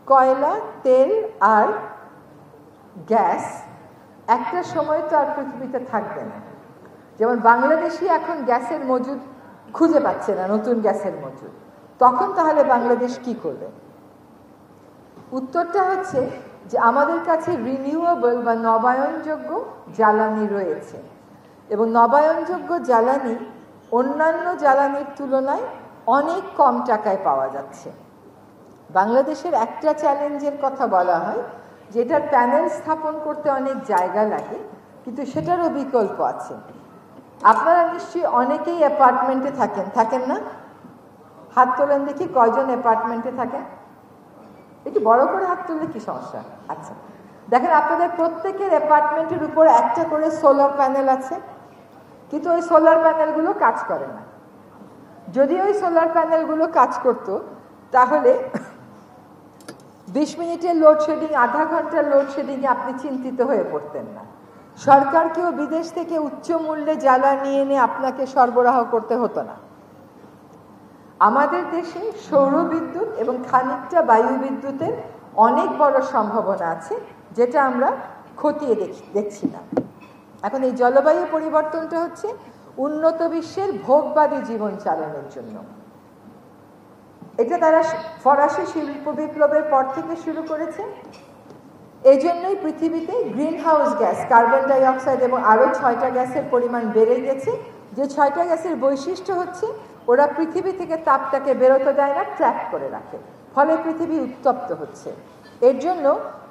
কয়লা, তেল আর গ্যাস একটা সময় তো আর পৃথিবীতে থাকবে না। যেমন বাংলাদেশি এখন গ্যাসের মজুদ খুঁজে পাচ্ছে না, নতুন গ্যাসের মজুদ। তখন তাহলে বাংলাদেশ কি করবে? উত্তরটা হচ্ছে যে আমাদের কাছে রিনিউয়েবল বা নবায়নযোগ্য জ্বালানি রয়েছে, এবং নবায়নযোগ্য জ্বালানি অন্যান্য জ্বালানির তুলনায় অনেক কম টাকায় পাওয়া যাচ্ছে। বাংলাদেশের একটা চ্যালেঞ্জের কথা বলা হয়, যেটার প্যানেল স্থাপন করতে অনেক জায়গা লাগে, কিন্তু সেটারও বিকল্প আছে। আপনারা নিশ্চয়ই অনেকেই অ্যাপার্টমেন্টে থাকেন না? হাত তোলেন দেখি, কয়জন অ্যাপার্টমেন্টে থাকেন? একটু বড় করে হাত তুললে কি সমস্যা? আচ্ছা, দেখেন আপনাদের প্রত্যেকের অ্যাপার্টমেন্টের উপর একটা করে সোলার প্যানেল আছে, কিন্তু ওই সোলার প্যানেলগুলো কাজ করে না। যদি ওই সোলার প্যানেলগুলো কাজ করতো তাহলে 20 মিনিটের লোডশেডিং, আধা ঘন্টার লোডশেডিংয়ে আপনি চিন্তিত হয়ে পড়তেন না। সরকারকেও বিদেশ থেকে উচ্চ মূল্যে জ্বালানি এনে আপনাকে সরবরাহ করতে হতো না। আমাদের দেশে সৌর বিদ্যুৎ এবং খানিকটা বায়ু বিদ্যুতের অনেক বড় সম্ভাবনা আছে, যেটা আমরা খতিয়ে দেখছি না। এখন এই জলবায়ু পরিবর্তনটা হচ্ছে উন্নত বিশ্বের ভোগবাদী জীবন চালানোর জন্য। এটা তারা ফরাসি শিল্প বিপ্লবের পর থেকে শুরু করেছে। এই জন্যই পৃথিবীতে green house gas, carbon die oxide এবং আরও 6টা গ্যাসের পরিমাণ বেড়ে গেছে। যে 6টা গ্যাসের বৈশিষ্ট্য হচ্ছে ওরা পৃথিবী থেকে তাপটাকে বেরোতে দেয় না, ট্র্যাপ করে রাখে, ফলে পৃথিবী উত্তপ্ত হচ্ছে। এর জন্য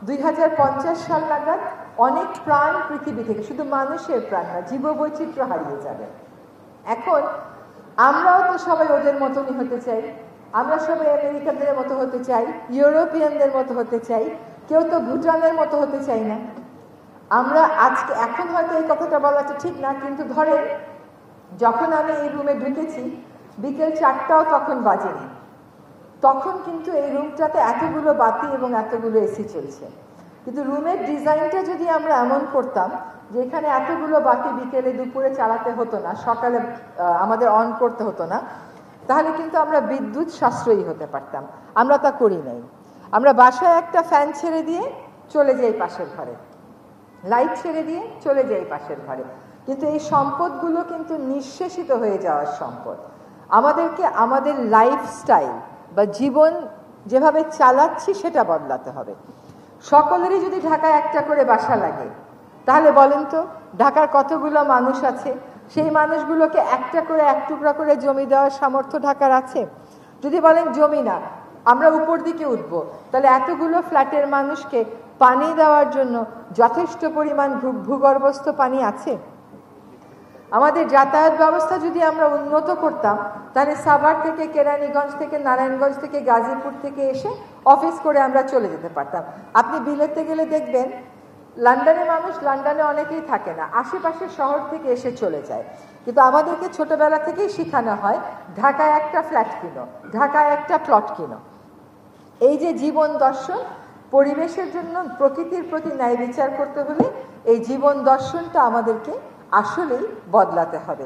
2050 সাল নাগাদ অনেক প্রাণ পৃথিবী থেকে, শুধু মানুষের প্রাণ না, জীববৈচিত্র্য হারিয়ে যাবে। এখন আমরাও তো সবাই ওদের মতনই হতে চাই। আমরা সবাই আমেরিকানদের মতো হতে চাই, ইউরোপিয়ানদের মতো হতে চাই, কেউ তো ভুটানের মতো হতে চাই না। আমরা আজকে, এখন হয়তো এই কথাটা বলাটা ঠিক না, কিন্তু ধরেন যখন আমি এই রুমে ঢুকেছি বিকেল 4টাও তখন বাজেনি, তখন কিন্তু এই রুমটাতে এতগুলো বাতি এবং এতগুলো এসি চলছে। কিন্তু রুমের ডিজাইনটা যদি আমরা এমন করতাম যে এখানে এতগুলো বাতি বিকেলে দুপুরে চালাতে হতো না, সকালে আমাদের অন করতে হতো না, তাহলে কিন্তু আমরা বিদ্যুৎ সাশ্রয়ী হতে পারতাম। আমরা তা করি নাই। আমরা বাসায় একটা ফ্যান ছেড়ে দিয়ে চলে যাই পাশের ঘরে, লাইট ছেড়ে দিয়ে চলে যাই পাশের ঘরে। কিন্তু এই সম্পদগুলো কিন্তু নিঃশেষিত হয়ে যাওয়ার সম্পদ। আমাদেরকে আমাদের লাইফস্টাইল বা জীবন যেভাবে চালাচ্ছি সেটা বদলাতে হবে। সকলেরই যদি ঢাকায় একটা করে বাসা লাগে, তাহলে বলেন তো ঢাকার কতগুলো মানুষ আছে? সেই মানুষগুলোকে একটা করে, এক টুকরা করে জমি দেওয়ার সামর্থ্য ঢাকার আছে? যদি বলেন জমি না, আমরা উপর দিকে উঠব, তাহলে এতগুলো ফ্ল্যাটের মানুষকে পানি দেওয়ার জন্য যথেষ্ট পরিমাণ ভূগর্ভস্থ পানি আছে? আমাদের যাতায়াত ব্যবস্থা যদি আমরা উন্নত করতাম, তাহলে সাভার থেকে, কেরানীগঞ্জ থেকে, নারায়ণগঞ্জ থেকে, গাজীপুর থেকে এসে অফিস করে আমরা চলে যেতে পারতাম। আপনি বিলেতে গেলে দেখবেন লন্ডনে মানুষ, লন্ডনে অনেকেই থাকে না, আশেপাশের শহর থেকে এসে চলে যায়। কিন্তু আমাদেরকে ছোটবেলা থেকেই শেখানো হয় ঢাকায় একটা ফ্ল্যাট কিনো, ঢাকায় একটা প্লট কিনো। এই যে জীবন দর্শন, পরিবেশের জন্য প্রকৃতির প্রতি ন্যায় বিচার করতে হলে এই জীবন দর্শনটা আমাদেরকে আসলেই বদলাতে হবে।